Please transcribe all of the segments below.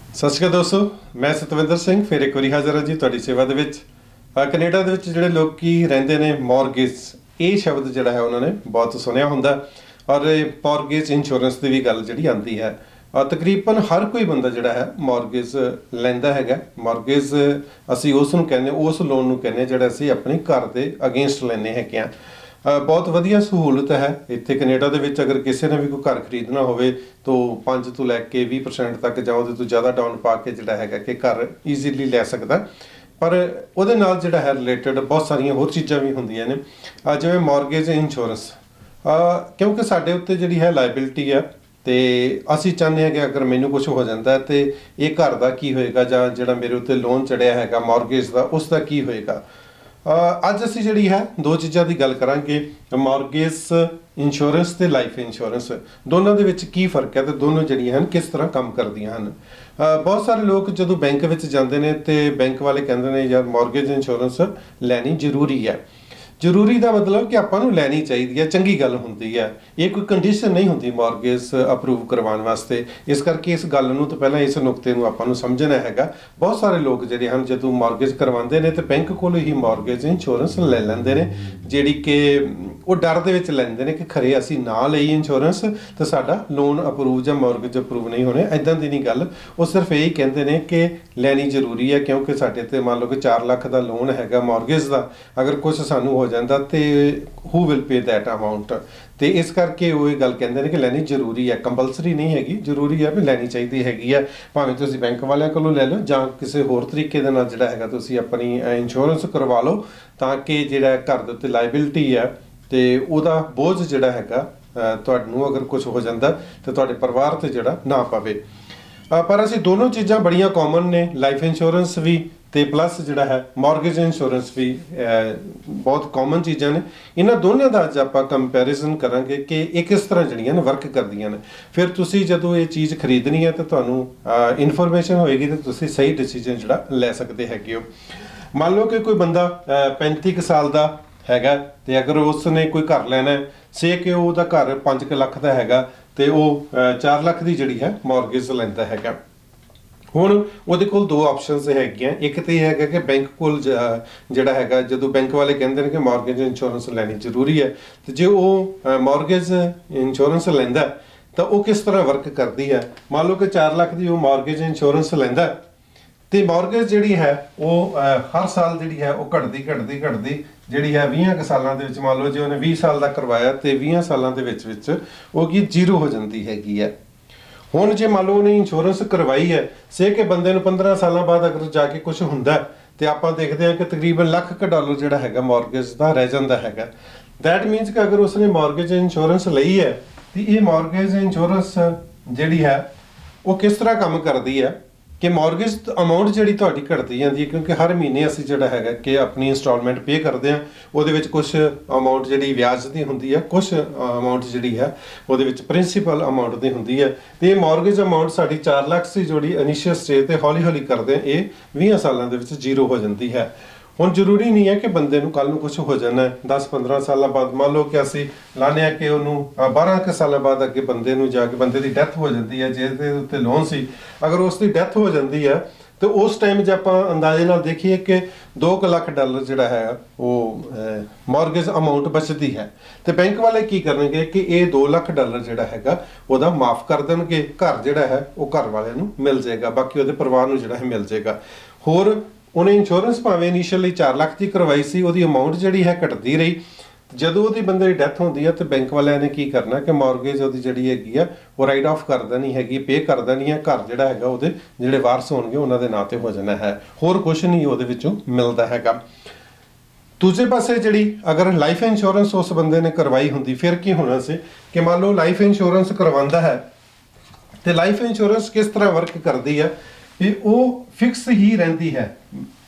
ਸਤਿ ਸ਼੍ਰੀ ਅਕਾਲ ਦੋਸਤੋ, ਮੈਂ ਸਤਵਿੰਦਰ ਸਿੰਘ ਫਿਰ ਇੱਕ ਵਾਰੀ ਹਾਜ਼ਰ ਹਾਂ ਜੀ ਤੁਹਾਡੀ ਸੇਵਾ ਦੇ ਵਿੱਚ। ਕੈਨੇਡਾ ਦੇ ਵਿੱਚ ਜਿਹੜੇ ਲੋਕੀ ਰਹਿੰਦੇ ਨੇ ਮੌਰਗੇਜ, ਇਹ ਸ਼ਬਦ ਜਿਹੜਾ ਹੈ ਉਹਨਾਂ ਨੇ ਬਹੁਤ ਸੁਣਿਆ ਹੁੰਦਾ ਔਰ ਮੌਰਗੇਜ ਇੰਸ਼ੋਰੈਂਸ ਦੀ ਵੀ ਗੱਲ ਜਿਹੜੀ ਆਉਂਦੀ ਹੈ। ਤਕਰੀਬਨ ਹਰ ਕੋਈ ਬੰਦਾ ਜਿਹੜਾ ਹੈ ਮੌਰਗੇਜ ਲੈਂਦਾ ਹੈਗਾ। ਮੌਰਗੇਜ ਅਸੀਂ ਉਸ ਨੂੰ ਕਹਿੰਦੇ, ਉਸ ਲੋਨ ਨੂੰ ਕਹਿੰਦੇ ਜਿਹੜਾ ਅਸੀਂ ਆਪਣੇ ਘਰ ਦੇ ਅਗੇਂਸਟ ਲੈਂਦੇ ਹੈਗੇ ਹਾਂ। ਬਹੁਤ ਵਧੀਆ ਸਹੂਲਤ ਹੈ ਇੱਥੇ ਕੈਨੇਡਾ ਦੇ ਵਿੱਚ। ਅਗਰ ਕਿਸੇ ਨੇ ਵੀ ਕੋਈ ਘਰ ਖਰੀਦਣਾ ਹੋਵੇ ਤਾਂ 5 ਤੋਂ ਲੈ ਕੇ 20% ਤੱਕ ਜਾਂ ਉਹਦੇ ਤੋਂ ਜ਼ਿਆਦਾ ਡਾਊਨ ਪਾ ਕੇ ਜਿਹੜਾ ਹੈਗਾ ਕਿ ਘਰ ਈਜ਼ੀਲੀ ਲੈ ਸਕਦਾ। ਪਰ ਉਹਦੇ ਨਾਲ ਜਿਹੜਾ ਹੈ ਰਿਲੇਟਡ ਬਹੁਤ ਸਾਰੀਆਂ ਹੋਰ ਚੀਜ਼ਾਂ ਵੀ ਹੁੰਦੀਆਂ ਨੇ, ਜਿਵੇਂ ਮੌਰਗੇਜ ਇੰਸ਼ੋਰੈਂਸ। ਕਿਉਂਕਿ ਸਾਡੇ ਉੱਤੇ ਜਿਹੜੀ ਹੈ ਲਾਇਬਿਲਿਟੀ ਹੈ ਤੇ ਅਸੀਂ ਚਾਹੁੰਦੇ ਹਾਂ ਕਿ ਅਗਰ ਮੈਨੂੰ ਕੁਝ ਹੋ ਜਾਂਦਾ ਹੈ ਤੇ ਇਹ ਘਰ ਦਾ ਕੀ ਹੋਏਗਾ, ਜਾਂ ਜਿਹੜਾ ਮੇਰੇ ਉੱਤੇ ਲੋਨ ਚੜਿਆ ਹੈਗਾ ਮੌਰਗੇਜ ਦਾ ਉਸ ਦਾ ਕੀ ਹੋਏਗਾ। ਅੱਜ ਅਸੀਂ ਜਿਹੜੀ ਹੈ ਦੋ ਚੀਜ਼ਾਂ ਦੀ ਗੱਲ ਕਰਾਂਗੇ, ਮੌਰਗੇਜ ਇੰਸ਼ੋਰੈਂਸ ਤੇ ਲਾਈਫ ਇੰਸ਼ੋਰੈਂਸ। ਦੋਨਾਂ ਦੇ ਵਿੱਚ ਕੀ ਫਰਕ ਹੈ ਤੇ ਦੋਨੋਂ ਜਿਹੜੀਆਂ ਹਨ ਕਿਸ ਤਰ੍ਹਾਂ ਕੰਮ ਕਰਦੀਆਂ ਹਨ। ਬਹੁਤ ਸਾਰੇ ਲੋਕ ਜਦੋਂ ਬੈਂਕ ਵਿੱਚ ਜਾਂਦੇ ਨੇ ਤੇ ਬੈਂਕ ਵਾਲੇ ਕਹਿੰਦੇ ਨੇ ਯਾਰ ਮੌਰਗੇਜ ਇੰਸ਼ੋਰੈਂਸ ਲੈਣੀ ਜ਼ਰੂਰੀ ਹੈ। ਜ਼ਰੂਰੀ ਦਾ ਮਤਲਬ ਕਿ ਆਪਾਂ ਨੂੰ ਲੈਣੀ ਚਾਹੀਦੀ ਹੈ, ਚੰਗੀ ਗੱਲ ਹੁੰਦੀ ਹੈ। ਇਹ ਕੋਈ ਕੰਡੀਸ਼ਨ ਨਹੀਂ ਹੁੰਦੀ ਮੌਰਗੇਜ ਅਪਰੂਵ ਕਰਵਾਉਣ ਵਾਸਤੇ। ਇਸ ਕਰਕੇ ਇਸ ਗੱਲ ਨੂੰ ਤਾਂ ਪਹਿਲਾਂ ਇਸ ਨੁਕਤੇ ਨੂੰ ਆਪਾਂ ਨੂੰ ਸਮਝਣਾ ਹੈਗਾ। ਬਹੁਤ ਸਾਰੇ ਲੋਕ ਜਿਹੜੇ ਹਨ ਜਦੋਂ ਮੌਰਗੇਜ ਕਰਵਾਉਂਦੇ ਨੇ ਤੇ ਬੈਂਕ ਕੋਲੋਂ ਹੀ ਮੌਰਗੇਜ ਇੰਸ਼ੋਰੈਂਸ ਲੈ ਲੈਂਦੇ ਨੇ, ਜਿਹੜੀ ਕਿ ਉਹ ਡਰ ਦੇ ਵਿੱਚ ਲੈਂਦੇ ਨੇ ਕਿ ਖਰੇ ਅਸੀਂ ਨਾ ਲਈ ਇੰਸ਼ੋਰੈਂਸ ਤੇ ਸਾਡਾ ਲੋਨ ਅਪਰੂਵ ਜਾਂ ਮੌਰਗੇਜ ਅਪਰੂਵ ਨਹੀਂ ਹੋਣੇ। ਇੱਦਾਂ ਦੀ ਨਹੀਂ ਗੱਲ। ਉਹ ਸਿਰਫ ਇਹੀ ਕਹਿੰਦੇ ਨੇ ਕਿ ਲੈਣੀ ਜ਼ਰੂਰੀ ਹੈ, ਕਿਉਂਕਿ ਸਾਡੇ ਤੇ ਮੰਨ ਲਓ ਕਿ 4 ਲੱਖ ਦਾ ਲੋਨ ਹੈਗਾ ਮੌਰਗੇਜ ਦਾ। ਅਗਰ ਕੁਝ ਸਾਨੂੰ ਹੋ ਜਾਂਦਾ ਤੇ ਹੂ ਵਿਲ ਪੇ ਦੈਟ ਅਮਾਊਂਟ। ਤੇ ਇਸ ਕਰਕੇ ਉਹ ਇਹ ਗੱਲ ਕਹਿੰਦੇ ਨੇ ਕਿ ਲੈਣੀ ਜ਼ਰੂਰੀ ਹੈ। ਕੰਪਲਸਰੀ ਨਹੀਂ ਹੈਗੀ, ਜ਼ਰੂਰੀ ਹੈ ਵੀ ਲੈਣੀ ਚਾਹੀਦੀ ਹੈਗੀ ਆ। ਭਾਵੇਂ ਤੁਸੀਂ ਬੈਂਕ ਵਾਲਿਆਂ ਕੋਲੋਂ ਲੈ ਲਓ ਜਾਂ ਕਿਸੇ ਹੋਰ ਤਰੀਕੇ ਦੇ ਨਾਲ ਜਿਹੜਾ ਹੈਗਾ ਤੁਸੀਂ ਆਪਣੀ ਇੰਸ਼ੋਰੈਂਸ ਕਰਵਾ ਲਓ, ਤਾਂ ਕਿ ਜਿਹੜਾ ਘਰ ਦੇ ਉੱਤੇ ਲਾਇਬਿਲਿਟੀ ਹੈ ਤੇ ਉਹਦਾ ਬੋਝ ਜਿਹੜਾ ਹੈਗਾ ਤੁਹਾਨੂੰ ਅਗਰ ਕੁਝ ਹੋ ਜਾਂਦਾ ਤੇ ਤੁਹਾਡੇ ਪਰਿਵਾਰ ਤੇ ਜਿਹੜਾ ਨਾ ਪਵੇ। ਪਰ ਅਸੀਂ ਦੋਨੋਂ ਚੀਜ਼ਾਂ ਬੜੀਆਂ ਕਾਮਨ ਨੇ, ਲਾਈਫ ਇੰਸ਼ੋਰੈਂਸ ਵੀ ਤੇ ਪਲੱਸ ਜਿਹੜਾ ਹੈ ਮੌਰਗੇਜ ਇੰਸ਼ੋਰੈਂਸ ਵੀ ਬਹੁਤ ਕਾਮਨ ਚੀਜ਼ਾਂ ਨੇ। ਇਹਨਾਂ ਦੋਨਾਂ ਦਾ ਅੱਜ ਆਪਾਂ ਕੰਪੈਰੀਜ਼ਨ ਕਰਾਂਗੇ ਕਿ ਇਹ ਕਿਸ ਤਰ੍ਹਾਂ ਜਿਹੜੀਆਂ ਨੇ ਵਰਕ ਕਰਦੀਆਂ ਨੇ। ਫਿਰ ਤੁਸੀਂ ਜਦੋਂ ਇਹ ਚੀਜ਼ ਖਰੀਦਣੀ ਹੈ ਤਾਂ ਤੁਹਾਨੂੰ ਇਨਫੋਰਮੇਸ਼ਨ ਹੋਏਗੀ ਤੇ ਤੁਸੀਂ ਸਹੀ ਡਿਸੀਜਨ ਜਿਹੜਾ ਲੈ ਸਕਦੇ ਹੈਗੇ ਹੋ। ਮੰਨ ਲਓ ਕਿ ਕੋਈ ਬੰਦਾ 35 ਕੁ ਸਾਲ ਦਾ ਹੈਗਾ ਤੇ ਅਗਰ ਉਸ ਨੇ ਕੋਈ ਘਰ ਲੈਣਾ ਹੈ, ਸੇ ਕਿ ਉਹਦਾ ਘਰ 5 ਲੱਖ ਦਾ ਹੈਗਾ ਤੇ ਉਹ 4 ਲੱਖ ਦੀ ਜਿਹੜੀ ਹੈ ਮੌਰਗੇਜ ਲੈਂਦਾ ਹੈਗਾ। ਹੁਣ ਉਹਦੇ ਕੋਲ ਦੋ ਆਪਸ਼ਨਸ ਹੈਗੀਆਂ। ਇੱਕ ਤੇ ਇਹ ਹੈਗਾ ਕਿ ਬੈਂਕ ਕੋਲ ਜਿਹੜਾ ਹੈਗਾ, ਜਦੋਂ ਬੈਂਕ ਵਾਲੇ ਕਹਿੰਦੇ ਨੇ ਕਿ ਮੌਰਗੇਜ ਇੰਸ਼ੋਰੈਂਸ ਲੈਣੀ ਜ਼ਰੂਰੀ ਹੈ, ਤੇ ਜੇ ਉਹ ਮੌਰਗੇਜ ਇੰਸ਼ੋਰੈਂਸ ਲੈਂਦਾ ਤਾਂ ਉਹ ਕਿਸ ਤਰ੍ਹਾਂ ਵਰਕ ਕਰਦੀ ਹੈ। ਮੰਨ ਲਓ ਕਿ 4 ਲੱਖ ਦੀ ਉਹ ਮੌਰਗੇਜ ਇੰਸ਼ੋਰੈਂਸ ਲੈਂਦਾ ਤੇ ਮੌਰਗੇਜ ਜਿਹੜੀ ਹੈ ਉਹ ਹਰ ਸਾਲ ਜਿਹੜੀ ਹੈ ਉਹ ਘਟਦੀ ਜਿਹੜੀ ਹੈ 20 ਕੁ ਸਾਲਾਂ ਦੇ ਵਿੱਚ, ਮੰਨ ਲਓ ਜੇ ਉਹਨੇ 20 ਸਾਲ ਦਾ ਕਰਵਾਇਆ ਤੇ 20 ਸਾਲਾਂ ਦੇ ਵਿੱਚ ਉਹ ਕੀ ਜ਼ੀਰੋ ਹੋ ਜਾਂਦੀ ਹੈਗੀ ਹੈ। ਹੁਣ ਜੇ ਮੰਨ ਲਓ ਉਹਨੇ ਇੰਸ਼ੋਰੈਂਸ ਕਰਵਾਈ ਹੈ, ਸੇ ਕਿ ਬੰਦੇ ਨੂੰ 15 ਸਾਲਾਂ ਬਾਅਦ ਅਗਰ ਜਾ ਕੇ ਕੁਝ ਹੁੰਦਾ ਤੇ ਆਪਾਂ ਦੇਖਦੇ ਹਾਂ ਕਿ ਤਕਰੀਬਨ $1,00,000 ਜਿਹੜਾ ਹੈਗਾ ਮੌਰਗੇਜ ਦਾ ਰਹਿ ਜਾਂਦਾ ਹੈਗਾ। ਦੈਟ ਮੀਨਸ ਕਿ ਅਗਰ ਉਸਨੇ ਮੌਰਗੇਜ ਇੰਸ਼ੋਰੈਂਸ ਲਈ ਹੈ ਤੇ ਇਹ ਮੌਰਗੇਜ ਇੰਸ਼ੋਰੈਂਸ ਜਿਹੜੀ ਹੈ ਉਹ ਕਿਸ ਤਰ੍ਹਾਂ ਕੰਮ ਕਰਦੀ ਹੈ ਕਿ ਮੌਰਗੇਜ ਅਮਾਊਂਟ ਜਿਹੜੀ ਤੁਹਾਡੀ ਘਟਦੀ ਜਾਂਦੀ ਹੈ, ਕਿਉਂਕਿ ਹਰ ਮਹੀਨੇ ਅਸੀਂ ਜਿਹੜਾ ਹੈਗਾ ਕਿ ਆਪਣੀ ਇੰਸਟਾਲਮੈਂਟ ਪੇ ਕਰਦੇ ਹਾਂ। ਉਹਦੇ ਵਿੱਚ ਕੁਝ ਅਮਾਊਂਟ ਜਿਹੜੀ ਵਿਆਜ ਦੀ ਹੁੰਦੀ ਹੈ, ਕੁਝ ਅਮਾਊਂਟ ਜਿਹੜੀ ਹੈ ਉਹਦੇ ਵਿੱਚ ਪ੍ਰਿੰਸੀਪਲ ਅਮਾਊਂਟ ਦੀ ਹੁੰਦੀ ਹੈ। ਤੇ ਇਹ ਮੌਰਗੇਜ ਅਮਾਊਂਟ ਸਾਡੀ 4 ਲੱਖ ਸੀ ਜਿਹੜੀ ਇਨੀਸ਼ੀਅਲ ਸਟੇਜ ਤੇ ਹੌਲੀ ਹੌਲੀ ਕਰਦੇ ਇਹ 20 ਸਾਲਾਂ ਦੇ ਵਿੱਚ ਜ਼ੀਰੋ ਹੋ ਜਾਂਦੀ ਹੈ। ਹੁਣ ਜ਼ਰੂਰੀ ਨਹੀਂ ਹੈ ਕਿ ਬੰਦੇ ਨੂੰ ਕੱਲ ਨੂੰ ਕੁਝ ਹੋ ਜਾਣਾ 10-15 ਸਾਲਾਂ ਬਾਅਦ। ਮੰਨ ਲਓ ਕਿ ਅਸੀਂ ਲਾਉਂਦੇ ਹਾਂ ਕਿ ਉਹਨੂੰ 12 ਕੁ ਸਾਲਾਂ ਬਾਅਦ ਅੱਗੇ ਬੰਦੇ ਨੂੰ ਜਾ ਕੇ ਬੰਦੇ ਦੀ ਡੈਥ ਹੋ ਜਾਂਦੀ ਹੈ, ਜਿਹਦੇ ਉੱਤੇ ਲੋਨ ਸੀ, ਅਗਰ ਉਸ ਦੀ ਡੈਥ ਹੋ ਜਾਂਦੀ ਹੈ ਤੇ ਉਸ ਟਾਈਮ ਜੇ ਆਪਾਂ ਅੰਦਾਜ਼ੇ ਨਾਲ ਦੇਖੀਏ ਕਿ $2,00,000 ਜਿਹੜਾ ਹੈ ਉਹ ਮੌਰਗੇਜ ਅਮਾਊਂਟ ਬਚਦੀ ਹੈ। ਤੇ ਬੈਂਕ ਵਾਲੇ ਕੀ ਕਰਨਗੇ ਕਿ ਇਹ $2,00,000 ਜਿਹੜਾ ਹੈਗਾ ਉਹਦਾ ਮਾਫ ਕਰ ਦੇਣਗੇ। ਘਰ ਜਿਹੜਾ ਹੈ ਉਹ ਘਰ ਵਾਲਿਆਂ ਨੂੰ ਮਿਲ ਜਾਏਗਾ, ਬਾਕੀ ਉਹਦੇ ਪਰਿਵਾਰ ਨੂੰ ਜਿਹੜਾ ਹੈ ਮਿਲ ਜਾਏਗਾ। ਹੋਰ ਉਹਨੇ ਇੰਸ਼ੋਰੈਂਸ ਭਾਵੇਂ ਇਨੀਸ਼ੀਅਲੀ 4 ਲੱਖ ਦੀ ਕਰਵਾਈ ਸੀ, ਉਹਦੀ ਅਮਾਊਂਟ ਜਿਹੜੀ ਹੈ ਘਟਦੀ ਰਹੀ। ਜਦੋਂ ਉਹਦੀ ਬੰਦੇ ਦੀ ਡੈਥ ਹੁੰਦੀ ਹੈ ਤੇ ਬੈਂਕ ਵਾਲਿਆਂ ਨੇ ਕੀ ਕਰਨਾ ਕਿ ਮੌਰਗੇਜ ਉਹਦੀ ਜਿਹੜੀ ਹੈਗੀ ਆ ਉਹ ਰਾਈਟ ਆਫ ਕਰ ਦੇਣੀ ਹੈਗੀ, ਪੇ ਕਰ ਦੇਣੀ ਹੈ। ਘਰ ਜਿਹੜਾ ਹੈਗਾ ਉਹਦੇ ਜਿਹੜੇ ਵਾਰਸ ਹੋਣਗੇ ਉਹਨਾਂ ਦੇ ਨਾਂ ਤੇ ਹੋ ਜਾਣਾ ਹੈ। ਹੋਰ ਕੁਝ ਨਹੀਂ ਉਹਦੇ ਵਿੱਚੋਂ ਮਿਲਦਾ ਹੈਗਾ। ਦੂਜੇ ਪਾਸੇ ਜਿਹੜੀ ਅਗਰ ਲਾਈਫ ਇੰਸ਼ੋਰੈਂਸ ਉਸ ਬੰਦੇ ਨੇ ਕਰਵਾਈ ਹੁੰਦੀ, ਫਿਰ ਕੀ ਹੋਣਾ ਸੀ ਕਿ ਮੰਨ ਲਓ ਲਾਈਫ ਇੰਸ਼ੋਰੈਂਸ ਕਰਵਾਉਂਦਾ ਹੈ ਤੇ ਲਾਈਫ ਇੰਸ਼ੋਰੈਂਸ ਕਿਸ ਤਰ੍ਹਾਂ ਵਰਕ ਕਰਦੀ ਹੈ ਕਿ ਉਹ ਫਿਕਸ ਹੀ ਰਹਿੰਦੀ ਹੈ।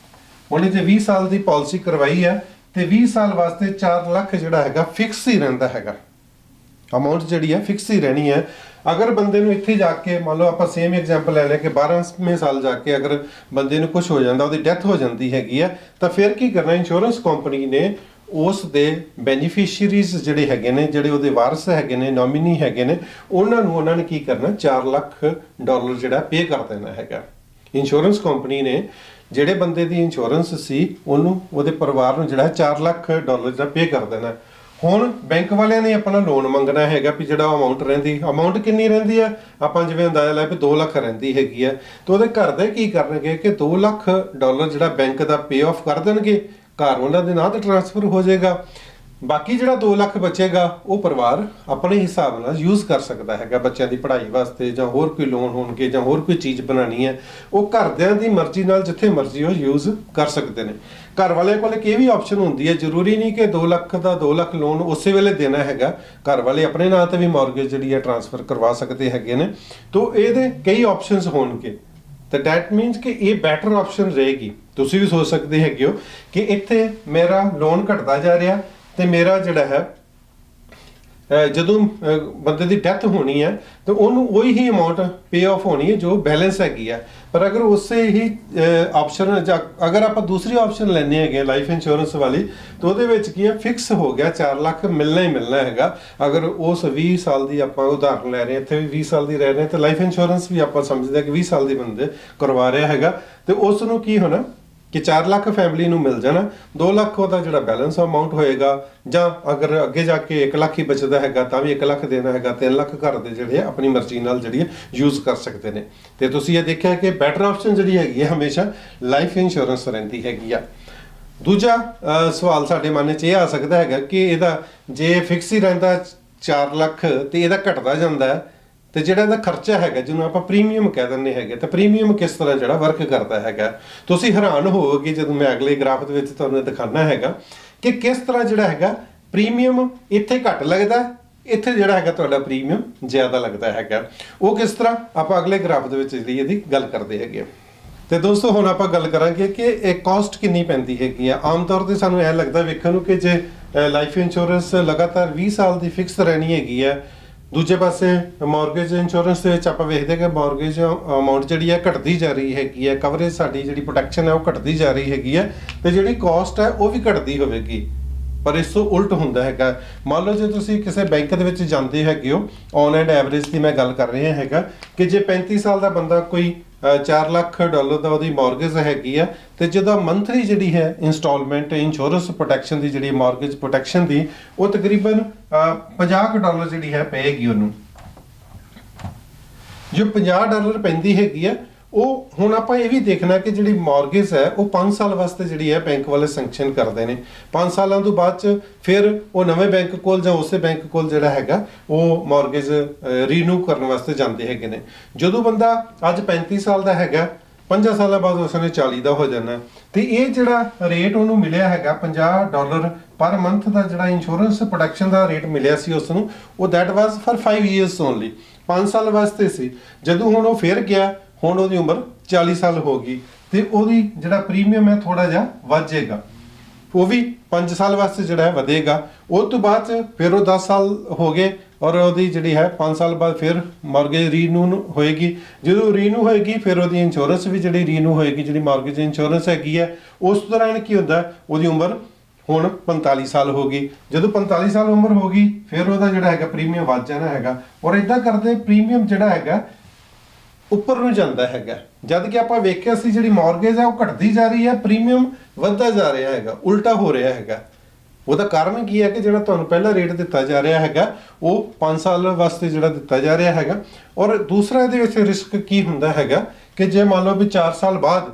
ਉਹਨੇ ਜੇ 20 ਸਾਲ ਦੀ ਪਾਲਿਸੀ ਕਰਵਾਈ ਹੈ ਤੇ 20 ਸਾਲ ਵਾਸਤੇ 4 ਲੱਖ ਜਿਹੜਾ ਹੈਗਾ ਫਿਕਸ ਹੀ ਰਹਿੰਦਾ ਹੈਗਾ। ਅਮਾਊਂਟ ਜਿਹੜੀ ਹੈ ਫਿਕਸ ਹੀ ਰਹਿਣੀ ਹੈ। ਅਗਰ ਬੰਦੇ ਨੂੰ ਇੱਥੇ ਜਾ ਕੇ ਮੰਨ ਲਓ ਆਪਾਂ ਸੇਮ ਐਗਜ਼ਾਮਪਲ ਲੈ ਲਿਆ ਕਿ 12ਵੇਂ ਸਾਲ ਜਾ ਕੇ ਅਗਰ ਬੰਦੇ ਨੂੰ ਕੁਝ ਹੋ ਜਾਂਦਾ, ਉਹਦੀ ਡੈਥ ਹੋ ਜਾਂਦੀ ਹੈਗੀ ਹੈ, ਤਾਂ ਫਿਰ ਕੀ ਕਰਨਾ, ਇੰਸ਼ੋਰੈਂਸ ਕੰਪਨੀ ਨੇ ਉਸ ਦੇ ਬੈਨੀਫੀਸ਼ੀਅਰੀਜ਼ ਜਿਹੜੇ ਹੈਗੇ ਨੇ, ਜਿਹੜੇ ਉਹਦੇ ਵਾਰਸ ਹੈਗੇ ਨੇ, ਨੋਮੀਨੀ ਹੈਗੇ ਨੇ, ਉਹਨਾਂ ਨੇ ਕੀ ਕਰਨਾ, 4 ਲੱਖ ਡਾਲਰ ਜਿਹੜਾ ਪੇ ਕਰ ਦੇਣਾ ਹੈਗਾ। ਇੰਸ਼ੋਰੈਂਸ ਕੰਪਨੀ ਨੇ ਜਿਹੜੇ ਬੰਦੇ ਦੀ ਇੰਸ਼ੋਰੈਂਸ ਸੀ ਉਹਨੂੰ, ਉਹਦੇ ਪਰਿਵਾਰ ਨੂੰ ਜਿਹੜਾ 4 ਲੱਖ ਡਾਲਰ ਦਾ ਪੇ ਕਰ ਦੇਣਾ। ਹੁਣ ਬੈਂਕ ਵਾਲਿਆਂ ਨੇ ਆਪਣਾ ਲੋਨ ਮੰਗਣਾ ਹੈਗਾ ਵੀ ਜਿਹੜਾ ਅਮਾਉਂਟ ਰਹਿੰਦੀ, ਅਮਾਉਂਟ ਕਿੰਨੀ ਰਹਿੰਦੀ ਹੈ, ਆਪਾਂ ਜਿਵੇਂ ਅੰਦਾਜ਼ਾ ਲਾਇਆ ਵੀ 2 ਲੱਖ ਰਹਿੰਦੀ ਹੈਗੀ ਆ, ਤੇ ਉਹਦੇ ਘਰ ਦੇ ਕੀ ਕਰਨਗੇ ਕਿ 2 ਲੱਖ ਡਾਲਰ ਜਿਹੜਾ ਬੈਂਕ ਦਾ ਪੇ ਆਫ ਕਰ ਦੇਣਗੇ, ਘਰ ਉਹਨਾਂ ਦੇ ਨਾਂ ਤੇ ਟ੍ਰਾਂਸਫਰ ਹੋ ਜਾਏਗਾ। ਬਾਕੀ ਜਿਹੜਾ 2 ਲੱਖ ਬਚੇਗਾ ਉਹ ਪਰਿਵਾਰ ਆਪਣੇ ਹਿਸਾਬ ਨਾਲ ਯੂਜ਼ ਕਰ ਸਕਦਾ ਹੈਗਾ, ਬੱਚਿਆਂ ਦੀ ਪੜ੍ਹਾਈ ਵਾਸਤੇ ਜਾਂ ਹੋਰ ਕੋਈ ਲੋਨ ਹੋਣਗੇ ਜਾਂ ਹੋਰ ਕੋਈ ਚੀਜ਼ ਬਣਾਉਣੀ ਹੈ, ਉਹ ਘਰਦਿਆਂ ਦੀ ਮਰਜ਼ੀ ਨਾਲ ਜਿੱਥੇ ਮਰਜ਼ੀ ਉਹ ਯੂਜ਼ ਕਰ ਸਕਦੇ ਨੇ। ਘਰ ਵਾਲੇ ਕੋਲ ਇਹ ਵੀ ਆਪਸ਼ਨ ਹੁੰਦੀ ਹੈ, ਜ਼ਰੂਰੀ ਨਹੀਂ ਕਿ 2 ਲੱਖ ਦਾ 2 ਲੱਖ ਲੋਨ ਉਸੇ ਵੇਲੇ ਦੇਣਾ ਹੈਗਾ, ਘਰ ਵਾਲੇ ਆਪਣੇ ਨਾਂ ਤੇ ਵੀ ਮੌਰਗੇਜ ਜਿਹੜੀ ਹੈ ਟ੍ਰਾਂਸਫਰ ਕਰਵਾ ਸਕਦੇ ਹੈਗੇ ਨੇ। ਤੋ ਇਹਦੇ ਕਈ ਆਪਸ਼ਨਸ ਹੋਣਗੇ, ਤਾਂ ਡੈਟ ਮੀਨਸ ਕਿ ਇਹ ਬੈਟਰ ਆਪਸ਼ਨ ਰਹੇਗੀ। ਤੁਸੀਂ ਵੀ ਸੋਚ ਸਕਦੇ ਹੈਗੇ ਹੋ ਕਿ ਇੱਥੇ ਮੇਰਾ ਲੋਨ ਘਟਦਾ ਜਾ ਰਿਹਾ ਤੇ ਮੇਰਾ ਜਿਹੜਾ ਹੈ ਜਦੋਂ ਬੰਦੇ ਦੀ ਡੈਥ ਹੋਣੀ ਹੈ ਤਾਂ ਉਹਨੂੰ ਉਹੀ ਹੀ ਅਮਾਉਂਟ ਪੇ ਆਫ ਹੋਣੀ ਹੈ ਜੋ ਬੈਲੈਂਸ ਹੈਗੀ ਆ। ਪਰ ਅਗਰ ਉਸੇ ਹੀ ਆਪਸ਼ਨ ਅਗਰ ਆਪਾਂ ਦੂਸਰੀ ਆਪਸ਼ਨ ਲੈਣੇ ਹੈਗੇ ਲਾਈਫ ਇੰਸ਼ੋਰੈਂਸ ਵਾਲੀ, ਤਾਂ ਉਹਦੇ ਵਿੱਚ ਕੀ ਹੈ, ਫਿਕਸ ਹੋ ਗਿਆ 4 ਲੱਖ ਮਿਲਣਾ ਹੀ ਮਿਲਣਾ ਹੈਗਾ। ਅਗਰ ਉਸ 20 ਸਾਲ ਦੀ ਆਪਾਂ ਉਦਾਹਰਨ ਲੈ ਰਹੇ ਹਾਂ, ਇੱਥੇ ਵੀ 20 ਸਾਲ ਦੀ ਰਹਿ ਰਹੇ, ਤਾਂ ਲਾਈਫ ਇੰਸ਼ੋਰੈਂਸ ਵੀ ਆਪਾਂ ਸਮਝਦੇ ਹਾਂ ਕਿ 20 ਸਾਲ ਦੀ ਬੰਦੇ ਕਰਵਾ ਰਿਹਾ ਹੈਗਾ, ਤੇ ਉਸ ਨੂੰ ਕੀ ਹੋਣਾ ਕਿ 4 ਲੱਖ ਫੈਮਿਲੀ ਨੂੰ ਮਿਲ ਜਾਣਾ, 2 ਲੱਖ ਉਹਦਾ ਜਿਹੜਾ ਬੈਲੈਂਸ ਅਮਾਉਂਟ ਹੋਏਗਾ, ਜਾਂ ਅਗਰ ਅੱਗੇ ਜਾ ਕੇ 1 ਲੱਖ ਹੀ ਬਚਦਾ ਹੈਗਾ ਤਾਂ ਵੀ 1 ਲੱਖ ਦੇਣਾ ਹੈਗਾ, 3 ਲੱਖ ਘਰ ਦੇ ਜਿਹੜੇ ਆਪਣੀ ਮਰਜ਼ੀ ਨਾਲ ਜਿਹੜੀ ਯੂਜ਼ ਕਰ ਸਕਦੇ ਨੇ। ਤੇ ਤੁਸੀਂ ਇਹ ਦੇਖਿਆ ਕਿ ਬੈਟਰ ਆਪਸ਼ਨ ਜਿਹੜੀ ਹੈਗੀ ਹੈ ਹਮੇਸ਼ਾ ਲਾਈਫ ਇੰਸ਼ੋਰੈਂਸ ਰਹਿੰਦੀ ਹੈਗੀ ਆ। ਦੂਜਾ ਸਵਾਲ ਸਾਡੇ ਮਨ 'ਚ ਇਹ ਆ ਸਕਦਾ ਹੈਗਾ ਕਿ ਇਹਦਾ ਜੇ ਫਿਕਸ ਹੀ ਰਹਿੰਦਾ 4 ਲੱਖ ਤੇ ਇਹਦਾ ਘਟਦਾ ਜਾਂਦਾ ਤੇ ਜਿਹੜਾ ਇਹਦਾ ਖਰਚਾ ਹੈਗਾ ਜਿਹਨੂੰ ਆਪਾਂ ਪ੍ਰੀਮੀਅਮ ਕਹਿ ਦਿੰਦੇ ਹੈਗੇ, ਤਾਂ ਪ੍ਰੀਮੀਅਮ ਕਿਸ ਤਰ੍ਹਾਂ ਜਿਹੜਾ ਵਰਕ ਕਰਦਾ ਹੈਗਾ। ਤੁਸੀਂ ਹੈਰਾਨ ਹੋਵੋਗੇ ਜਦੋਂ ਮੈਂ ਅਗਲੇ ਗ੍ਰਾਫ ਦੇ ਵਿੱਚ ਤੁਹਾਨੂੰ ਦਿਖਾਣਾ ਹੈਗਾ ਕਿ ਕਿਸ ਤਰ੍ਹਾਂ ਜਿਹੜਾ ਹੈਗਾ ਪ੍ਰੀਮੀਅਮ ਇੱਥੇ ਘੱਟ ਲੱਗਦਾ, ਇੱਥੇ ਜਿਹੜਾ ਹੈਗਾ ਤੁਹਾਡਾ ਪ੍ਰੀਮੀਅਮ ਜ਼ਿਆਦਾ ਲੱਗਦਾ ਹੈਗਾ। ਉਹ ਕਿਸ ਤਰ੍ਹਾਂ, ਆਪਾਂ ਅਗਲੇ ਗ੍ਰਾਫ ਦੇ ਵਿੱਚ ਜਿਹੜੀ ਇਹਦੀ ਗੱਲ ਕਰਦੇ ਹੈਗੇ। ਤੇ ਦੋਸਤੋ ਹੁਣ ਆਪਾਂ ਗੱਲ ਕਰਾਂਗੇ ਕਿ ਇਹ ਕਾਸਟ ਕਿੰਨੀ ਪੈਂਦੀ ਹੈਗੀ ਆ। ਆਮ ਤੌਰ ਤੇ ਸਾਨੂੰ ਇਹ ਲੱਗਦਾ ਵੇਖਣ ਨੂੰ ਕਿ ਜੇ ਲਾਈਫ ਇੰਸ਼ੋਰੈਂਸ ਲਗਾਤਾਰ 20 ਸਾਲ ਦੀ ਫਿਕਸ ਰਹਿਣੀ ਹੈਗੀ ਹੈ, ਦੂਜੇ ਪਾਸੇ ਮੌਰਗੇਜ ਇੰਸ਼ੋਰੈਂਸ ਦੇ ਵਿੱਚ ਆਪਾਂ ਵੇਖਦੇ ਕਿ ਮੌਰਗੇਜ ਅਮਾਉਂਟ ਜਿਹੜੀ ਹੈ ਘਟਦੀ ਜਾ ਰਹੀ ਹੈਗੀ ਹੈ, ਕਵਰੇਜ ਸਾਡੀ ਜਿਹੜੀ ਪ੍ਰੋਟੈਕਸ਼ਨ ਹੈ ਉਹ ਘਟਦੀ ਜਾ ਰਹੀ ਹੈਗੀ ਹੈ, ਤੇ ਜਿਹੜੀ ਕਾਸਟ ਹੈ ਉਹ ਵੀ ਘਟਦੀ ਹੋਵੇਗੀ। ਪਰ ਇਸ ਤੋਂ ਉਲਟ ਹੁੰਦਾ ਹੈਗਾ। ਮੰਨ ਲਓ ਜੇ ਤੁਸੀਂ ਕਿਸੇ ਬੈਂਕ ਦੇ ਵਿੱਚ ਜਾਂਦੇ ਹੈਗੇ ਹੋ, ਔਨ ਐਂਡ ਐਵਰੇਜ ਦੀ ਮੈਂ ਗੱਲ ਕਰ ਰਿਹਾ ਹੈਗਾ ਕਿ ਜੇ 35 ਸਾਲ ਦਾ ਬੰਦਾ ਕੋਈ 4 ਲੱਖ ਡਾਲਰ ਦਾ ਉਹਦੀ ਮੌਰਗੇਜ ਹੈਗੀ ਆ, ਤੇ ਜਦੋਂ ਮੰਥਲੀ ਜਿਹੜੀ ਹੈ ਇੰਸਟਾਲਮੈਂਟ ਇੰਸ਼ੋਰੈਂਸ ਪ੍ਰੋਟੈਕਸ਼ਨ ਦੀ ਜਿਹੜੀ ਮੌਰਗੇਜ ਪ੍ਰੋਟੈਕਸ਼ਨ ਦੀ, ਉਹ ਤਕਰੀਬਨ 50 ਡਾਲਰ ਜਿਹੜੀ ਹੈ ਪਏਗੀ ਉਹਨੂੰ। ਜੋ 50 ਡਾਲਰ ਪੈਂਦੀ ਹੈਗੀ ਆ, ਉਹ ਹੁਣ ਆਪਾਂ ਇਹ ਵੀ ਦੇਖਣਾ ਕਿ ਜਿਹੜੀ ਮੌਰਗੇਜ ਹੈ ਉਹ 5 ਸਾਲ ਵਾਸਤੇ ਜਿਹੜੀ ਹੈ ਬੈਂਕ ਵਾਲੇ ਸੈਂਕਸ਼ਨ ਕਰਦੇ ਨੇ। 5 ਸਾਲਾਂ ਤੋਂ ਬਾਅਦ ਚ ਫਿਰ ਉਹ ਨਵੇਂ ਬੈਂਕ ਕੋਲ ਜਾਂ ਉਸੇ ਬੈਂਕ ਕੋਲ ਜਿਹੜਾ ਹੈਗਾ ਉਹ ਮੌਰਗੇਜ ਰੀਨਿਊ ਕਰਨ ਵਾਸਤੇ ਜਾਂਦੇ ਹੈਗੇ ਨੇ। ਜਦੋਂ ਬੰਦਾ ਅੱਜ 35 ਸਾਲ ਦਾ ਹੈਗਾ, 5 ਸਾਲਾਂ ਬਾਅਦ ਉਸਨੇ 40 ਦਾ ਹੋ ਜਾਣਾ, ਤੇ ਇਹ ਜਿਹੜਾ ਰੇਟ ਉਹਨੂੰ ਮਿਲਿਆ ਹੈਗਾ 50 ਡਾਲਰ ਪਰ ਮੰਥ ਦਾ ਜਿਹੜਾ ਇੰਸ਼ੋਰੈਂਸ ਪ੍ਰੋਟੈਕਸ਼ਨ ਦਾ ਰੇਟ ਮਿਲਿਆ ਸੀ ਉਸ ਨੂੰ, ਉਹ that was for 5 years only, 5 ਸਾਲ ਵਾਸਤੇ ਸੀ। ਜਦੋਂ ਹੁਣ ਉਹ ਫਿਰ ਗਿਆ, ਹੁਣ ਉਹਦੀ ਉਮਰ 40 ਸਾਲ ਹੋ ਗਈ, ਤੇ ਉਹਦੀ ਜਿਹੜਾ ਪ੍ਰੀਮੀਅਮ ਹੈ ਥੋੜਾ ਜਿਹਾ ਵੱਧ ਜਾਏਗਾ, ਉਹ ਵੀ 5 ਸਾਲ ਵਾਸਤੇ ਜਿਹੜਾ ਹੈ ਵਧੇਗਾ। ਉਸ ਤੋਂ ਬਾਅਦ ਫਿਰ ਉਹ 10 ਸਾਲ ਹੋ ਗਏ ਔਰ ਉਹਦੀ ਜਿਹੜੀ ਹੈ 5 ਸਾਲ ਬਾਅਦ ਫਿਰ ਮੌਰਗੇਜ ਰੀਨਿਊ ਹੋਏਗੀ। ਜਦੋਂ ਰੀਨਿਊ ਹੋਏਗੀ ਫਿਰ ਉਹਦੀ ਇੰਸ਼ੋਰੈਂਸ ਵੀ ਜਿਹੜੀ ਰੀਨਿਊ ਹੋਏਗੀ, ਜਿਹੜੀ ਮੌਰਗੇਜ ਇੰਸ਼ੋਰੈਂਸ ਹੈਗੀ ਹੈ। ਉਸ ਦੌਰਾਨ ਕੀ ਹੁੰਦਾ, ਉਹਦੀ ਉਮਰ ਹੁਣ 45 ਸਾਲ ਹੋ ਗਈ। ਜਦੋਂ 45 ਸਾਲ ਉਮਰ ਹੋ ਗਈ ਫਿਰ ਉਹਦਾ ਜਿਹੜਾ ਹੈਗਾ ਪ੍ਰੀਮੀਅਮ ਵੱਧ ਜਾਣਾ ਹੈਗਾ, ਔਰ ਇਦਾਂ ਕਰਦੇ ਪ੍ਰੀਮੀਅਮ ਜਿਹੜਾ ਹੈਗਾ ਉੱਪਰ ਨੂੰ ਜਾਂਦਾ ਹੈਗਾ। ਜਦ ਕਿ ਆਪਾਂ ਵੇਖਿਆ ਸੀ ਜਿਹੜੀ ਮੌਰਗੇਜ ਹੈ ਉਹ ਘਟਦੀ ਜਾ ਰਹੀ ਹੈ, ਪ੍ਰੀਮੀਅਮ ਵੱਧਦਾ ਜਾ ਰਿਹਾ ਹੈਗਾ, ਉਲਟਾ ਹੋ ਰਿਹਾ ਹੈਗਾ। ਉਹਦਾ ਕਾਰਨ ਕੀ ਹੈ ਕਿ ਜਿਹੜਾ ਤੁਹਾਨੂੰ ਪਹਿਲਾ ਰੇਟ ਦਿੱਤਾ ਜਾ ਰਿਹਾ ਹੈਗਾ ਉਹ 5 ਸਾਲ ਵਾਸਤੇ ਜਿਹੜਾ ਦਿੱਤਾ ਜਾ ਰਿਹਾ ਹੈਗਾ। ਔਰ ਦੂਸਰਾ ਇਹਦੇ ਵਿੱਚ ਰਿਸਕ ਕੀ ਹੁੰਦਾ ਹੈਗਾ ਕਿ ਜੇ ਮੰਨ ਲਓ ਵੀ 4 ਸਾਲ ਬਾਅਦ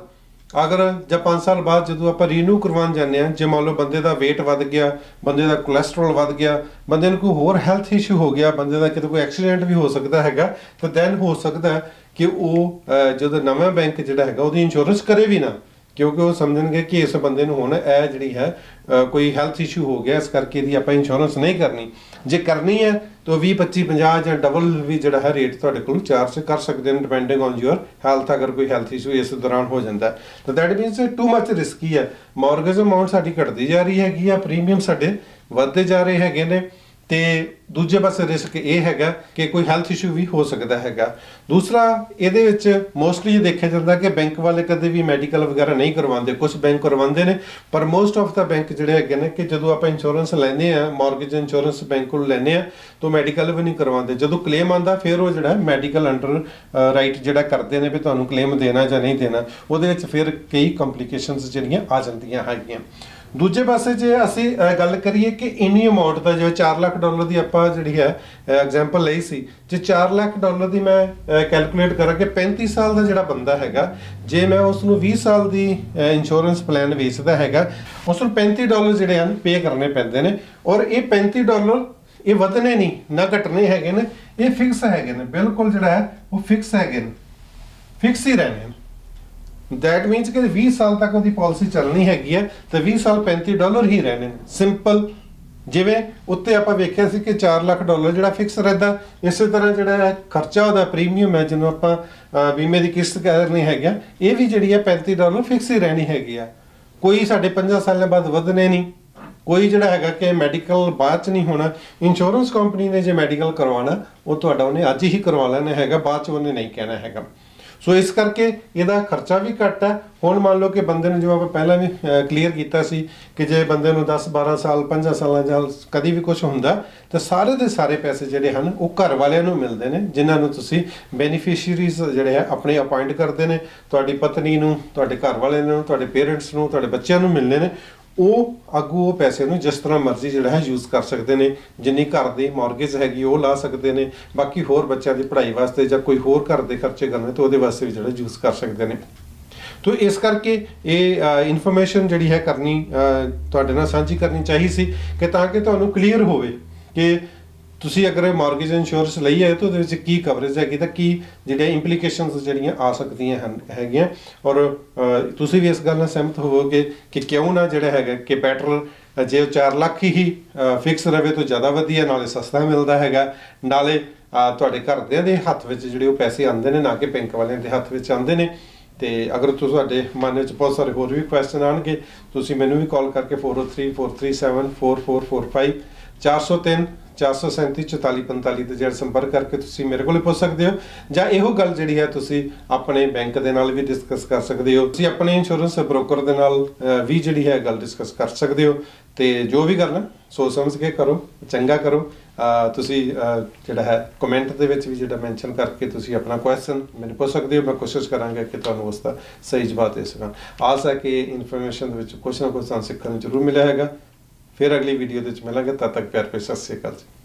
ਅਗਰ ਜਾਂ 5 ਸਾਲ ਬਾਅਦ ਜਦੋਂ ਆਪਾਂ ਰੀਨਿਊ ਕਰਵਾਉਣ ਜਾਂਦੇ ਹਾਂ, ਜੇ ਮੰਨ ਲਓ ਬੰਦੇ ਦਾ weight ਵੱਧ ਗਿਆ, ਬੰਦੇ ਦਾ ਕੋਲੇਸਟ੍ਰੋਲ ਵੱਧ ਗਿਆ, ਬੰਦੇ ਨੂੰ ਕੋਈ ਹੋਰ ਹੈਲਥ ਇਸ਼ੂ ਹੋ ਗਿਆ, ਬੰਦੇ ਦਾ ਕਿਤੇ ਕੋਈ ਐਕਸੀਡੈਂਟ ਵੀ ਹੋ ਸਕਦਾ ਹੈਗਾ, ਤਾਂ ਦੈਨ ਹੋ ਸਕਦਾ ਹੈ ਕਿ ਉਹ ਜਦੋਂ ਨਵਾਂ ਬੈਂਕ ਜਿਹੜਾ ਹੈਗਾ ਉਹਦੀ ਇੰਸ਼ੋਰੈਂਸ ਕਰੇ ਵੀ ਨਾ, ਕਿਉਂਕਿ ਉਹ ਸਮਝਣਗੇ ਕਿ ਇਸ ਬੰਦੇ ਨੂੰ ਹੁਣ ਇਹ ਜਿਹੜੀ ਹੈ ਕੋਈ ਹੈਲਥ ਇਸ਼ੂ ਹੋ ਗਿਆ, ਇਸ ਕਰਕੇ ਇਹਦੀ ਆਪਾਂ ਇੰਸ਼ੋਰੈਂਸ ਨਹੀਂ ਕਰਨੀ। ਜੇ ਕਰਨੀ ਹੈ ਤਾਂ 20 25 50 ਜਾਂ ਡਬਲ ਵੀ ਜਿਹੜਾ ਹੈ ਰੇਟ ਤੁਹਾਡੇ ਕੋਲ ਚਾਰਜ ਕਰ ਸਕਦੇ ਨੇ, ਡਿਪੈਂਡਿੰਗ ਔਨ ਯੂਅਰ ਹੈਲਥ। ਅਗਰ ਕੋਈ ਹੈਲਥ ਇਸ਼ੂ ਇਸ ਦੌਰਾਨ ਹੋ ਜਾਂਦਾ ਤਾਂ that means too much risky ਹੈ। ਮੌਰਗੇਜ ਅਮਾਉਂਟ ਸਾਡੀ ਘਟਦੀ ਜਾ ਰਹੀ ਹੈਗੀ ਆ, ਪ੍ਰੀਮੀਅਮ ਸਾਡੇ ਵੱਧਦੇ ਜਾ ਰਹੇ ਹੈਗੇ ਨੇ, ਤੇ ਦੂਜੇ ਪਾਸੇ ਰਿਸਕ ਇਹ ਹੈਗਾ ਕਿ ਕੋਈ ਹੈਲਥ ਇਸ਼ੂ ਵੀ ਹੋ ਸਕਦਾ ਹੈਗਾ। ਦੂਸਰਾ ਇਹਦੇ ਵਿੱਚ ਮੋਸਟਲੀ ਇਹ ਦੇਖਿਆ ਜਾਂਦਾ ਕਿ ਬੈਂਕ ਵਾਲੇ ਕਦੇ ਵੀ ਮੈਡੀਕਲ ਵਗੈਰਾ ਨਹੀਂ ਕਰਵਾਉਂਦੇ, ਕੁਝ ਬੈਂਕ ਕਰਵਾਉਂਦੇ ਨੇ, ਪਰ ਮੋਸਟ ਆਫ ਦਾ ਬੈਂਕ ਜਿਹੜੇ ਹੈਗੇ ਨੇ ਕਿ ਜਦੋਂ ਆਪਾਂ ਇੰਸ਼ੋਰੈਂਸ ਲੈਂਦੇ ਆ, ਮਾਰਗੇਜ ਇੰਸ਼ੋਰੈਂਸ ਬੈਂਕ ਕੋਲ ਲੈਂਦੇ ਆ, ਤਾਂ ਮੈਡੀਕਲ ਵੀ ਨਹੀਂ ਕਰਵਾਉਂਦੇ। ਜਦੋਂ ਕਲੇਮ ਆਉਂਦਾ ਫਿਰ ਉਹ ਜਿਹੜਾ ਮੈਡੀਕਲ ਅੰਡਰ ਰਾਈਟ ਜਿਹੜਾ ਕਰਦੇ ਨੇ ਵੀ ਤੁਹਾਨੂੰ ਕਲੇਮ ਦੇਣਾ ਜਾਂ ਨਹੀਂ ਦੇਣਾ, ਉਹਦੇ ਵਿੱਚ ਫਿਰ ਕਈ ਕੰਪਲਿਕੇਸ਼ਨਸ ਜਿਹੜੀਆਂ ਆ ਜਾਂਦੀਆਂ ਹੈਗੀਆਂ। ਦੂਜੇ ਪਾਸੇ ਜੇ ਅਸੀਂ ਗੱਲ ਕਰੀਏ ਕਿ ਇੰਨੀ ਅਮਾਉਂਟ ਦਾ, ਜਿਵੇਂ $4 ਲੱਖ ਦੀ ਆਪਾਂ ਜਿਹੜੀ ਹੈ ਐਗਜ਼ਾਮਪਲ ਲਈ ਸੀ, ਜੇ $4 ਲੱਖ ਦੀ ਮੈਂ ਕੈਲਕੂਲੇਟ ਕਰਾਂ ਕਿ 35 ਸਾਲ ਦਾ ਜਿਹੜਾ ਬੰਦਾ ਹੈਗਾ, ਜੇ ਮੈਂ ਉਸ ਨੂੰ 20 ਸਾਲ ਦੀ ਇੰਸ਼ੋਰੈਂਸ ਪਲਾਨ ਵੇਚਦਾ ਹੈਗਾ, ਉਸ ਨੂੰ $35 ਜਿਹੜੇ ਹਨ ਪੇ ਕਰਨੇ ਪੈਂਦੇ ਨੇ। ਔਰ ਇਹ $35 ਇਹ ਵਧਣੇ ਨਹੀਂ ਨਾ ਘਟਣੇ ਹੈਗੇ ਨੇ, ਇਹ ਫਿਕਸ ਹੈਗੇ ਨੇ, ਬਿਲਕੁਲ ਜਿਹੜਾ ਹੈ ਉਹ ਫਿਕਸ ਹੈਗੇ ਨੇ, ਫਿਕਸ ਹੀ ਰਹਿਣੇ ਨੇ। ਦੈਟ ਮੀਨਸ ਕਿ 20 ਸਾਲ ਤੱਕ ਉਹਦੀ ਪਾਲਿਸੀ ਚੱਲਣੀ ਹੈਗੀ ਹੈ ਤੇ 20 ਸਾਲ $35 ਹੀ ਰਹਿਣੇ ਨੇ, ਸਿੰਪਲ। ਜਿਵੇਂ ਉੱਤੇ ਆਪਾਂ ਵੇਖਿਆ ਸੀ ਕਿ $4 ਲੱਖ ਜਿਹੜਾ ਫਿਕਸ ਰਹਿੰਦਾ, ਇਸੇ ਤਰ੍ਹਾਂ ਜਿਹੜਾ ਖਰਚਾ ਉਹਦਾ ਪ੍ਰੀਮੀਅਮ ਹੈ, ਜਿਹਨੂੰ ਆਪਾਂ ਬੀਮੇ ਦੀ ਕਿਸ਼ਤ ਕਰਨੀ ਹੈਗੀ, ਇਹ ਵੀ ਜਿਹੜੀ ਹੈ $35 ਫਿਕਸ ਹੀ ਰਹਿਣੀ ਹੈਗੀ ਆ। ਕੋਈ ਸਾਡੇ 5 ਸਾਲਾਂ ਬਾਅਦ ਵਧਣੇ ਨਹੀਂ, ਕੋਈ ਜਿਹੜਾ ਹੈਗਾ ਕਿ ਮੈਡੀਕਲ ਬਾਅਦ ਚ ਨਹੀਂ ਹੋਣਾ। ਇੰਸ਼ੋਰੈਂਸ ਕੰਪਨੀ ਨੇ ਜੇ ਮੈਡੀਕਲ ਕਰਵਾਉਣਾ, ਉਹ ਤੁਹਾਡਾ ਉਹਨੇ ਅੱਜ ਹੀ ਕਰਵਾ ਲੈਣਾ ਹੈਗਾ, ਬਾਅਦ ਚ ਉਹਨੇ ਨਹੀਂ ਕਹਿਣਾ ਹੈਗਾ। ਸੋ ਇਸ ਕਰਕੇ ਇਹਦਾ ਖਰਚਾ ਵੀ ਘੱਟ ਹੈ। ਹੁਣ ਮੰਨ ਲਓ ਕਿ ਬੰਦੇ ਨੂੰ, ਜਿਵੇਂ ਆਪਾਂ ਪਹਿਲਾਂ ਵੀ ਕਲੀਅਰ ਕੀਤਾ ਸੀ ਕਿ ਜੇ ਬੰਦੇ ਨੂੰ 10-12 ਸਾਲ 5 ਸਾਲਾਂ ਜਾਂ ਕਦੀ ਵੀ ਕੁਝ ਹੁੰਦਾ ਤਾਂ ਸਾਰੇ ਦੇ ਸਾਰੇ ਪੈਸੇ ਜਿਹੜੇ ਹਨ ਉਹ ਘਰ ਵਾਲਿਆਂ ਨੂੰ ਮਿਲਦੇ ਨੇ, ਜਿਨ੍ਹਾਂ ਨੂੰ ਤੁਸੀਂ ਬੈਨੀਫੀਸ਼ੀਅਰੀਜ਼ ਜਿਹੜੇ ਹੈ ਆਪਣੇ ਅਪਾਇੰਟ ਕਰਦੇ ਨੇ। ਤੁਹਾਡੀ ਪਤਨੀ ਨੂੰ, ਤੁਹਾਡੇ ਘਰ ਵਾਲਿਆਂ ਨੂੰ, ਤੁਹਾਡੇ ਪੇਰੈਂਟਸ ਨੂੰ, ਤੁਹਾਡੇ ਬੱਚਿਆਂ ਨੂੰ ਮਿਲਣੇ ਨੇ। ਉਹ ਅੱਗੋਂ ਉਹ ਪੈਸੇ ਨੂੰ ਜਿਸ ਤਰ੍ਹਾਂ ਮਰਜ਼ੀ ਜਿਹੜਾ ਹੈ ਯੂਜ਼ ਕਰ ਸਕਦੇ ਨੇ, ਜਿੰਨੀ ਘਰ ਦੀ ਮਾਰਗੇਜ ਹੈਗੀ ਉਹ ਲਾ ਸਕਦੇ ਨੇ, ਬਾਕੀ ਹੋਰ ਬੱਚਿਆਂ ਦੀ ਪੜ੍ਹਾਈ ਵਾਸਤੇ ਜਾਂ ਕੋਈ ਹੋਰ ਘਰ ਦੇ ਖਰਚੇ ਕਰਨੇ ਤਾਂ ਉਹਦੇ ਵਾਸਤੇ ਵੀ ਜਿਹੜਾ ਯੂਜ਼ ਕਰ ਸਕਦੇ ਨੇ। ਤੋ ਇਸ ਕਰਕੇ ਇਹ ਇਨਫੋਰਮੇਸ਼ਨ ਜਿਹੜੀ ਹੈ ਕਰਨੀ ਤੁਹਾਡੇ ਨਾਲ ਸਾਂਝੀ ਕਰਨੀ ਚਾਹੀ ਸੀ ਕਿ ਤਾਂ ਕਿ ਤੁਹਾਨੂੰ ਕਲੀਅਰ ਹੋਵੇ ਕਿ ਤੁਸੀਂ ਅਗਰ ਮਾਰਗੇਜ ਇੰਸ਼ੋਰੈਂਸ ਲਈ ਹੈ ਤਾਂ ਉਹਦੇ ਵਿੱਚ ਕੀ ਕਵਰੇਜ ਹੈਗੀ ਤਾਂ ਕੀ ਜਿਹੜੀਆਂ ਇੰਪਲੀਕੇਸ਼ਨਸ ਜਿਹੜੀਆਂ ਆ ਸਕਦੀਆਂ ਹਨ ਹੈਗੀਆਂ। ਔਰ ਤੁਸੀਂ ਵੀ ਇਸ ਗੱਲ ਨਾਲ ਸਹਿਮਤ ਹੋਵੋਗੇ ਕਿ ਕਿਉਂ ਨਾ ਜਿਹੜਾ ਹੈਗਾ ਕਿ ਬੈਟਰ ਜੇ 4 ਲੱਖ ਹੀ ਫਿਕਸ ਰਵੇ ਤਾਂ ਜ਼ਿਆਦਾ ਵਧੀਆ, ਨਾਲੇ ਸਸਤਾ ਮਿਲਦਾ ਹੈਗਾ, ਨਾਲੇ ਤੁਹਾਡੇ ਘਰਦਿਆਂ ਦੇ ਹੱਥ ਵਿੱਚ ਜਿਹੜੇ ਉਹ ਪੈਸੇ ਆਉਂਦੇ ਨੇ, ਨਾ ਕਿ ਬੈਂਕ ਵਾਲਿਆਂ ਦੇ ਹੱਥ ਵਿੱਚ ਆਉਂਦੇ ਨੇ। ਤੇ ਅਗਰ ਤੁਹਾਡੇ ਮਨ ਵਿੱਚ ਬਹੁਤ ਸਾਰੇ ਹੋਰ ਵੀ ਕੁਐਸਚਨ ਆਉਣਗੇ, ਤੁਸੀਂ ਮੈਨੂੰ ਵੀ ਕਾਲ ਕਰਕੇ 4034374445 403 437 4445 ਤੇ ਜਿਹੜਾ ਸੰਪਰਕ ਕਰਕੇ ਤੁਸੀਂ ਮੇਰੇ ਕੋਲ ਪੁੱਛ ਸਕਦੇ ਹੋ, ਜਾਂ ਇਹੋ ਗੱਲ ਜਿਹੜੀ ਹੈ ਤੁਸੀਂ ਆਪਣੇ ਬੈਂਕ ਦੇ ਨਾਲ ਵੀ ਡਿਸਕਸ ਕਰ ਸਕਦੇ ਹੋ। ਤੁਸੀਂ ਆਪਣੇ ਇੰਸ਼ੋਰੈਂਸ ਬ੍ਰੋਕਰ ਦੇ ਨਾਲ ਵੀ ਜਿਹੜੀ ਹੈ ਗੱਲ ਡਿਸਕਸ ਕਰ ਸਕਦੇ ਹੋ। ਤੇ ਜੋ ਵੀ ਕਰਨਾ ਸੋਚ ਸਮਝ ਕੇ ਕਰੋ, ਚੰਗਾ ਕਰੋ। ਤੁਸੀਂ ਜਿਹੜਾ ਹੈ ਕਮੈਂਟ ਦੇ ਵਿੱਚ ਵੀ ਜਿਹੜਾ ਮੈਂਸ਼ਨ ਕਰਕੇ ਤੁਸੀਂ ਆਪਣਾ ਕੁਐਸਚਨ ਮੈਨੂੰ ਪੁੱਛ ਸਕਦੇ ਹੋ। ਮੈਂ ਕੋਸ਼ਿਸ਼ ਕਰਾਂਗਾ ਕਿ ਤੁਹਾਨੂੰ ਉਸ ਦਾ ਸਹੀ ਜਵਾਬ ਦੇ ਸਕਾਂ। ਆਸ ਹੈ ਕਿ ਇਨਫੋਰਮੇਸ਼ਨ ਦੇ ਵਿੱਚ ਕੁਛ ਨਾ ਕੁਛ ਤੁਹਾਨੂੰ ਸਿੱਖਣ ਨੂੰ ਜ਼ਰੂਰ ਮਿਲਿਆ ਹੈਗਾ। ਫਿਰ ਅਗਲੀ ਵੀਡੀਓ ਦੇ ਵਿੱਚ ਮਿਲਾਂਗੇ, ਤਦ ਤੱਕ ਪਿਆਰ ਭਰੀ ਸਤਿ ਸ਼੍ਰੀ ਅਕਾਲ ਜੀ।